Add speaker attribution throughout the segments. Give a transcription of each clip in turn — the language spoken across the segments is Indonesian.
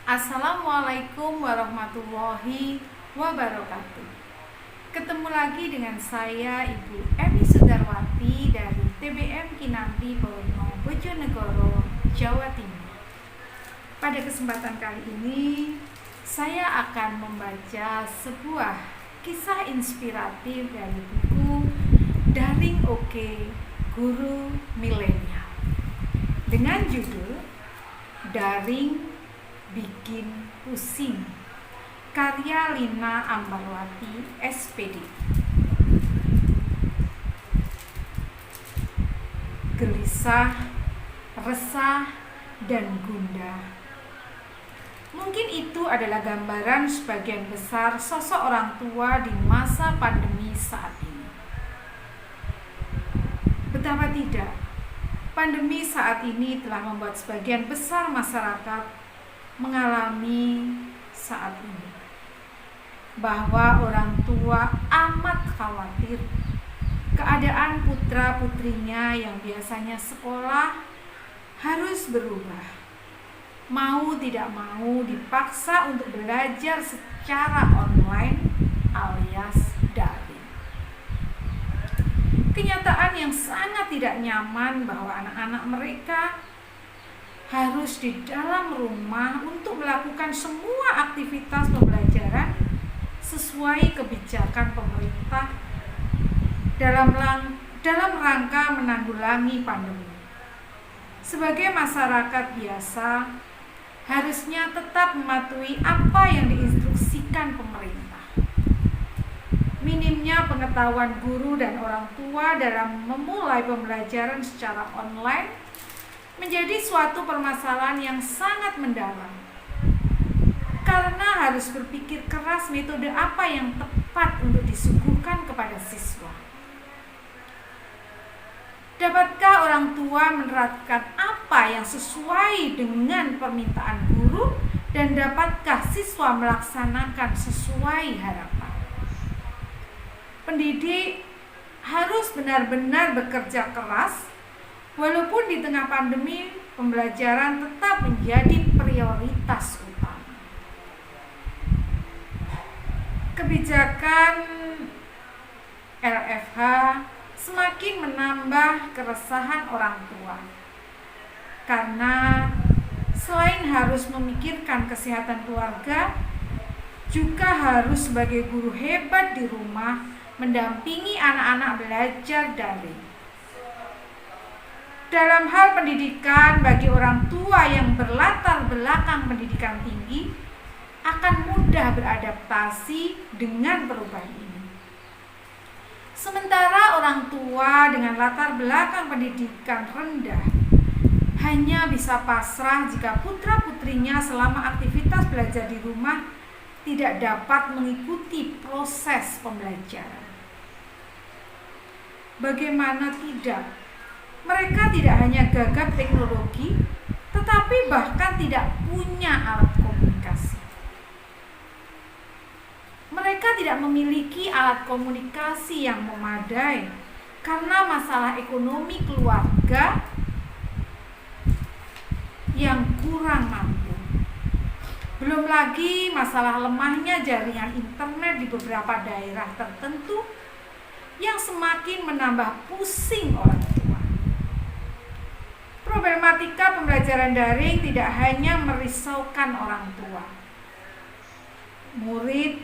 Speaker 1: Assalamualaikum warahmatullahi wabarakatuh. Ketemu lagi dengan saya Ibu Emi Sudarwati dari TBM Kinanti Bono, Bojonegoro, Jawa Timur. Pada kesempatan kali ini saya akan membaca sebuah kisah inspiratif dari buku Daring Oke Guru Milenial dengan judul Daring Bikin Pusing, karya Lina Ambarwati, SPD. Gelisah, resah, dan gundah. Mungkin itu adalah gambaran sebagian besar sosok orang tua di masa pandemi saat ini. Betapa tidak, pandemi saat ini telah membuat sebagian besar masyarakat mengalami saat ini bahwa orang tua amat khawatir keadaan putra-putrinya yang biasanya sekolah harus berubah. Mau tidak mau dipaksa untuk belajar secara online alias daring. Kenyataan yang sangat tidak nyaman bahwa anak-anak mereka harus di dalam rumah untuk melakukan semua aktivitas pembelajaran sesuai kebijakan pemerintah dalam rangka menanggulangi pandemi. Sebagai masyarakat biasa, harusnya tetap mematuhi apa yang diinstruksikan pemerintah. Minimnya pengetahuan guru dan orang tua dalam memulai pembelajaran secara online menjadi suatu permasalahan yang sangat mendalam, karena harus berpikir keras metode apa yang tepat untuk disuguhkan kepada siswa. Dapatkah orang tua menerapkan apa yang sesuai dengan permintaan guru, dan dapatkah siswa melaksanakan sesuai harapan? Pendidik harus benar-benar bekerja keras. Walaupun di tengah pandemi, pembelajaran tetap menjadi prioritas utama. Kebijakan LFH semakin menambah keresahan orang tua, karena selain harus memikirkan kesehatan keluarga, juga harus sebagai guru hebat di rumah mendampingi anak-anak belajar daring. Dalam hal pendidikan, bagi orang tua yang berlatar belakang pendidikan tinggi akan mudah beradaptasi dengan perubahan ini. Sementara orang tua dengan latar belakang pendidikan rendah hanya bisa pasrah jika putra-putrinya selama aktivitas belajar di rumah tidak dapat mengikuti proses pembelajaran. Bagaimana tidak? Mereka tidak hanya gagap teknologi, tetapi bahkan tidak punya alat komunikasi. Mereka tidak memiliki alat komunikasi yang memadai karena masalah ekonomi keluarga yang kurang mampu. Belum lagi masalah lemahnya jaringan internet di beberapa daerah tertentu yang semakin menambah pusing orang tua. Problematika pembelajaran daring tidak hanya merisaukan orang tua, murid,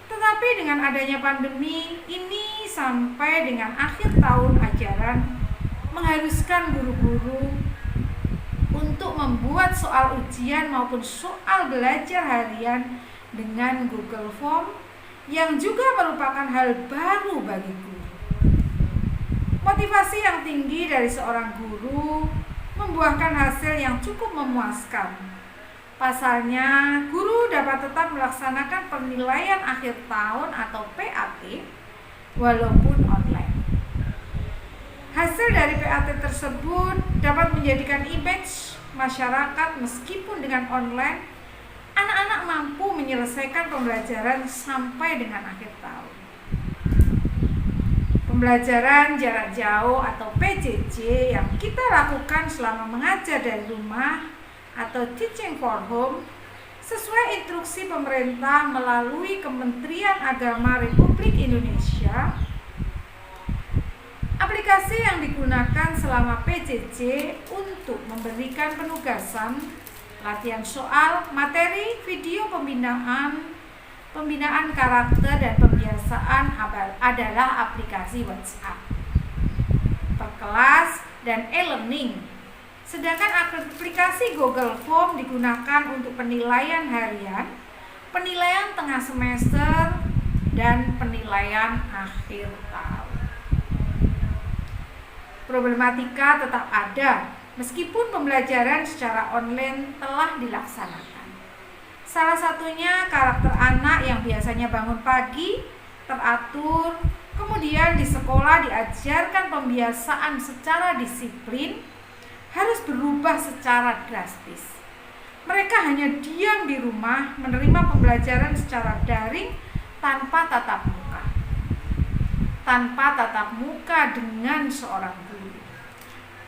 Speaker 1: tetapi dengan adanya pandemi ini sampai dengan akhir tahun ajaran mengharuskan guru-guru untuk membuat soal ujian maupun soal belajar harian dengan Google Form yang juga merupakan hal baru bagi guru. Motivasi yang tinggi dari seorang guru membuahkan hasil yang cukup memuaskan. Pasalnya, guru dapat tetap melaksanakan penilaian akhir tahun atau PAT walaupun online. Hasil dari PAT tersebut dapat menjadikan image masyarakat meskipun dengan online, anak-anak mampu menyelesaikan pembelajaran sampai dengan akhir tahun. Pembelajaran jarak jauh atau PJJ yang kita lakukan selama mengajar dari rumah atau teaching for home Sesuai instruksi pemerintah melalui Kementerian Agama Republik Indonesia, aplikasi yang digunakan selama PJJ untuk memberikan penugasan, latihan soal, materi, video pembinaan karakter dan pembiasaan adalah aplikasi WhatsApp, Perkelas, dan e-learning. Sedangkan aplikasi Google Form digunakan untuk penilaian harian, penilaian tengah semester, dan penilaian akhir tahun. Problematika tetap ada meskipun pembelajaran secara online telah dilaksanakan. Salah satunya karakter anak yang biasanya bangun pagi, teratur, kemudian di sekolah diajarkan pembiasaan secara disiplin, harus berubah secara drastis. Mereka hanya diam di rumah menerima pembelajaran secara daring tanpa tatap muka dengan seorang guru.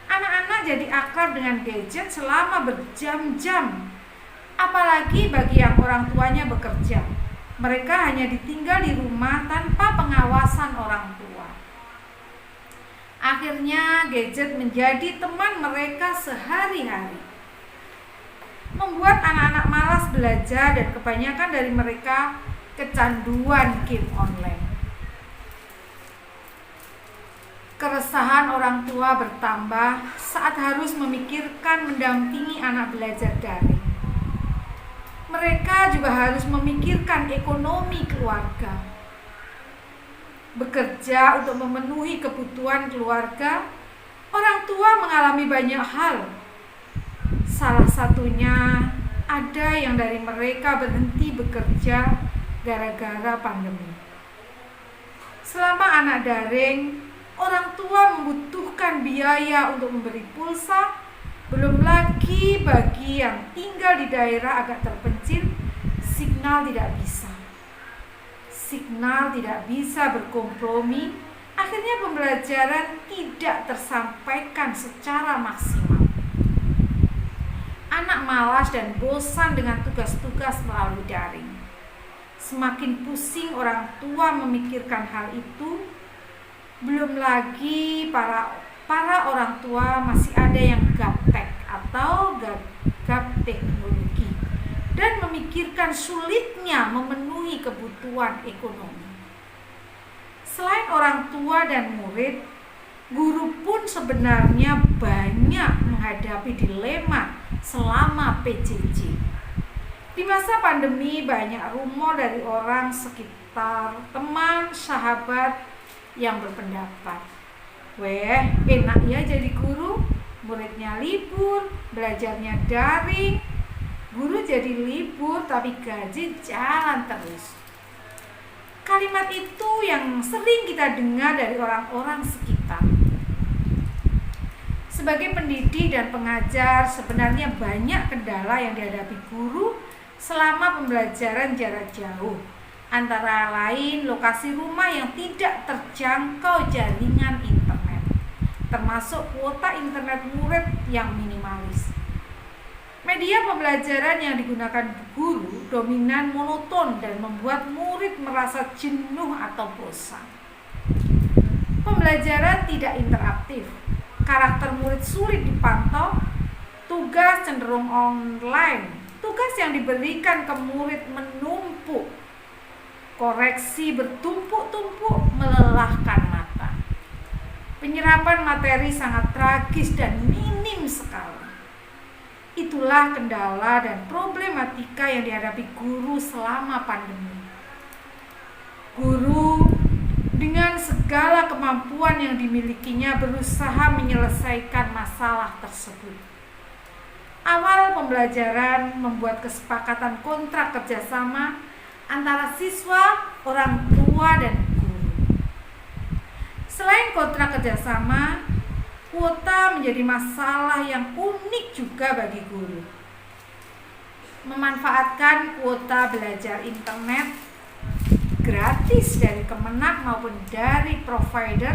Speaker 1: Anak-anak jadi akrab dengan gadget selama berjam-jam. Apalagi bagi yang orang tuanya bekerja, mereka hanya ditinggal di rumah tanpa pengawasan orang tua. Akhirnya gadget menjadi teman mereka sehari-hari, membuat anak-anak malas belajar dan kebanyakan dari mereka kecanduan game online. Keresahan orang tua bertambah saat harus memikirkan mendampingi anak belajar daring. Mereka juga harus memikirkan ekonomi keluarga, bekerja untuk memenuhi kebutuhan keluarga. Orang tua mengalami banyak hal. Salah satunya ada yang dari mereka berhenti bekerja gara-gara pandemi. Selama anak daring, orang tua membutuhkan biaya untuk memberi pulsa, belum lagi bagi yang tinggal di daerah agak terpencil, signal tidak bisa berkompromi, akhirnya pembelajaran tidak tersampaikan secara maksimal. Anak malas dan bosan dengan tugas-tugas melalui daring. Semakin pusing orang tua memikirkan hal itu, belum lagi para orang tua masih ada yang gaptek atau gagap teknologi dan memikirkan sulitnya memenuhi kebutuhan ekonomi. Selain orang tua dan murid, guru pun sebenarnya banyak menghadapi dilema selama PJJ. Di masa pandemi banyak rumor dari orang sekitar, teman, sahabat yang berpendapat, enak ya jadi guru, muridnya libur, belajarnya daring. Guru jadi libur tapi gaji jalan terus. Kalimat itu yang sering kita dengar dari orang-orang sekitar. Sebagai pendidik dan pengajar, sebenarnya banyak kendala yang dihadapi guru selama pembelajaran jarak jauh. Antara lain lokasi rumah yang tidak terjangkau jaringan internet, termasuk kuota internet murid yang minimalis. Media pembelajaran yang digunakan guru dominan monoton dan membuat murid merasa jenuh atau bosan. Pembelajaran tidak interaktif, karakter murid sulit dipantau, tugas cenderung online, tugas yang diberikan ke murid menumpuk, koreksi bertumpuk-tumpuk melelahkan mata. Penyerapan materi sangat tragis dan minim sekali. Itulah kendala dan problematika yang dihadapi guru selama pandemi. Guru dengan segala kemampuan yang dimilikinya berusaha menyelesaikan masalah tersebut. Awal pembelajaran membuat kesepakatan kontrak kerjasama antara siswa, orang tua, dan guru. Selain kontrak kerjasama, kuota menjadi masalah yang unik juga bagi guru. Memanfaatkan kuota belajar internet gratis dari Kemenak maupun dari provider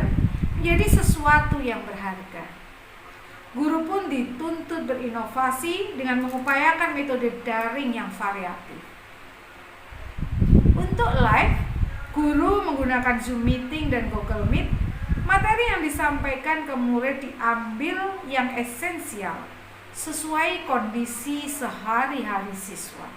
Speaker 1: menjadi sesuatu yang berharga. Guru pun dituntut berinovasi dengan mengupayakan metode daring yang variatif. Untuk live, guru menggunakan Zoom Meeting dan Google Meet. Materi yang disampaikan ke murid diambil yang esensial sesuai kondisi sehari-hari siswa.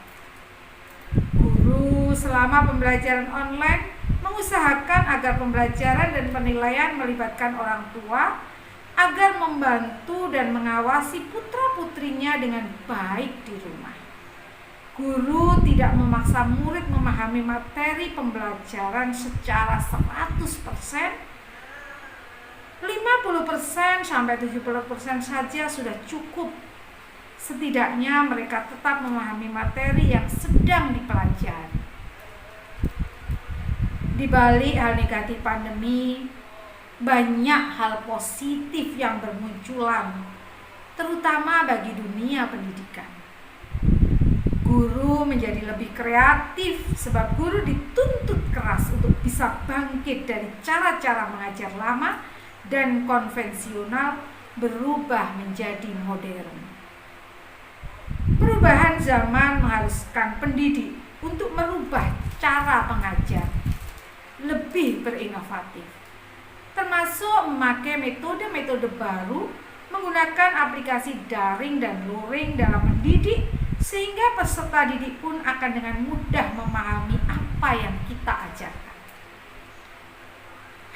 Speaker 1: Guru selama pembelajaran online mengusahakan agar pembelajaran dan penilaian melibatkan orang tua agar membantu dan mengawasi putra-putrinya dengan baik di rumah. Guru tidak memaksa murid memahami materi pembelajaran secara 100%, 50% sampai 70% saja sudah cukup. Setidaknya mereka tetap memahami materi yang sedang dipelajari. Di balik hal negatif pandemi, banyak hal positif yang bermunculan, terutama bagi dunia pendidikan. Guru menjadi lebih kreatif sebab guru dituntut keras untuk bisa bangkit dari cara-cara mengajar lama dan konvensional berubah menjadi modern. Perubahan zaman mengharuskan pendidik untuk merubah cara mengajar lebih berinovatif, termasuk memakai metode-metode baru, menggunakan aplikasi daring dan luring dalam mendidik, sehingga peserta didik pun akan dengan mudah memahami apa yang kita ajarkan.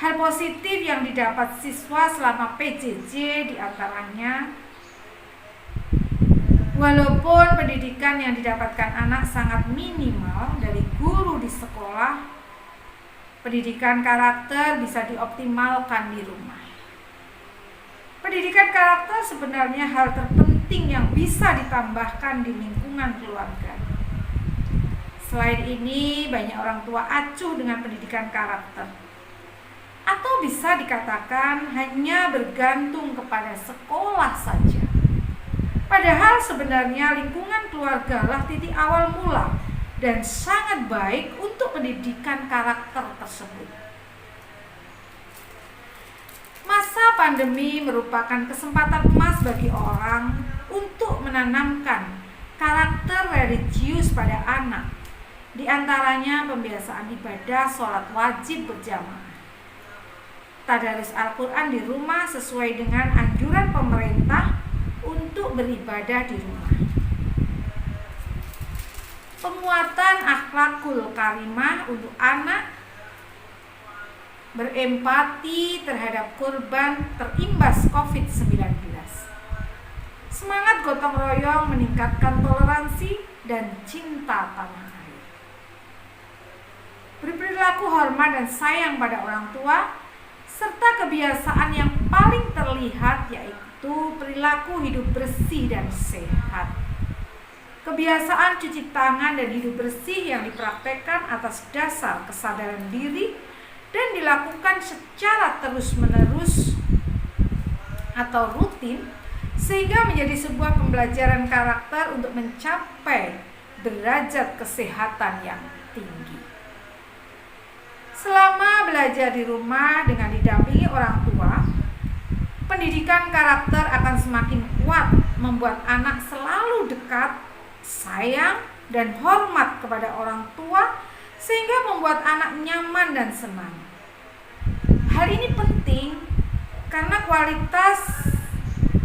Speaker 1: Hal positif yang didapat siswa selama PJJ diantaranya, walaupun pendidikan yang didapatkan anak sangat minimal dari guru di sekolah, pendidikan karakter bisa dioptimalkan di rumah. Pendidikan karakter sebenarnya hal terpenting yang bisa ditambahkan di lingkungan keluarga. Selain ini, banyak orang tua acuh dengan pendidikan karakter, atau bisa dikatakan hanya bergantung kepada sekolah saja. Padahal sebenarnya lingkungan keluarga lah titik awal mula dan sangat baik untuk pendidikan karakter tersebut. Masa pandemi merupakan kesempatan emas bagi orang untuk menanamkan karakter religius pada anak, di antaranya pembiasaan ibadah sholat wajib berjamaah, tadarus Al-Quran di rumah sesuai dengan anjuran pemerintah untuk beribadah di rumah, penguatan akhlakul karimah untuk anak, berempati terhadap korban terimbas COVID-19, semangat gotong royong meningkatkan toleransi dan cinta tanah air, berperilaku hormat dan sayang pada orang tua, serta kebiasaan yang paling terlihat yaitu perilaku hidup bersih dan sehat. Kebiasaan cuci tangan dan hidup bersih yang dipraktekkan atas dasar kesadaran diri dan dilakukan secara terus-menerus atau rutin, sehingga menjadi sebuah pembelajaran karakter untuk mencapai derajat kesehatan yang tinggi. Selama belajar di rumah dengan didampingi orang tua, pendidikan karakter akan semakin kuat, membuat anak selalu dekat, sayang, dan hormat kepada orang tua, sehingga membuat anak nyaman dan senang. Hal ini penting karena kualitas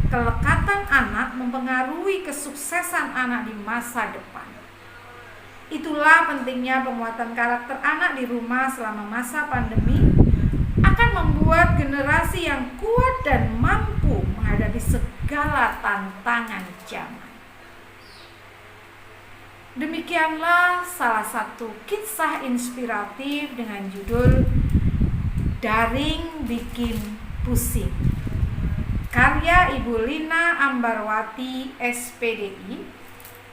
Speaker 1: kelekatan anak mempengaruhi kesuksesan anak di masa depan. Itulah pentingnya penguatan karakter anak di rumah selama masa pandemi akan membuat generasi yang kuat dan mampu menghadapi segala tantangan zaman. Demikianlah salah satu kisah inspiratif dengan judul Daring Bikin Pusing, karya Ibu Lina Ambarwati SPDI,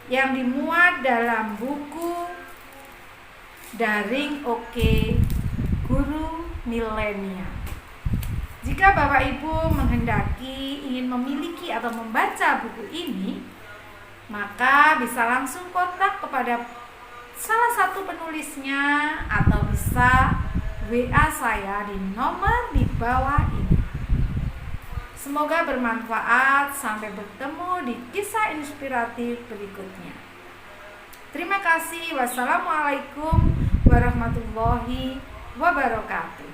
Speaker 1: yang dimuat dalam buku Daring Oke Guru Milenial. Jika Bapak Ibu menghendaki ingin memiliki atau membaca buku ini, maka bisa langsung kontak kepada salah satu penulisnya atau bisa WA saya di nomor di bawah ini. Semoga bermanfaat. Sampai bertemu di kisah inspiratif berikutnya. Terima kasih. Wassalamualaikum warahmatullahi wabarakatuh.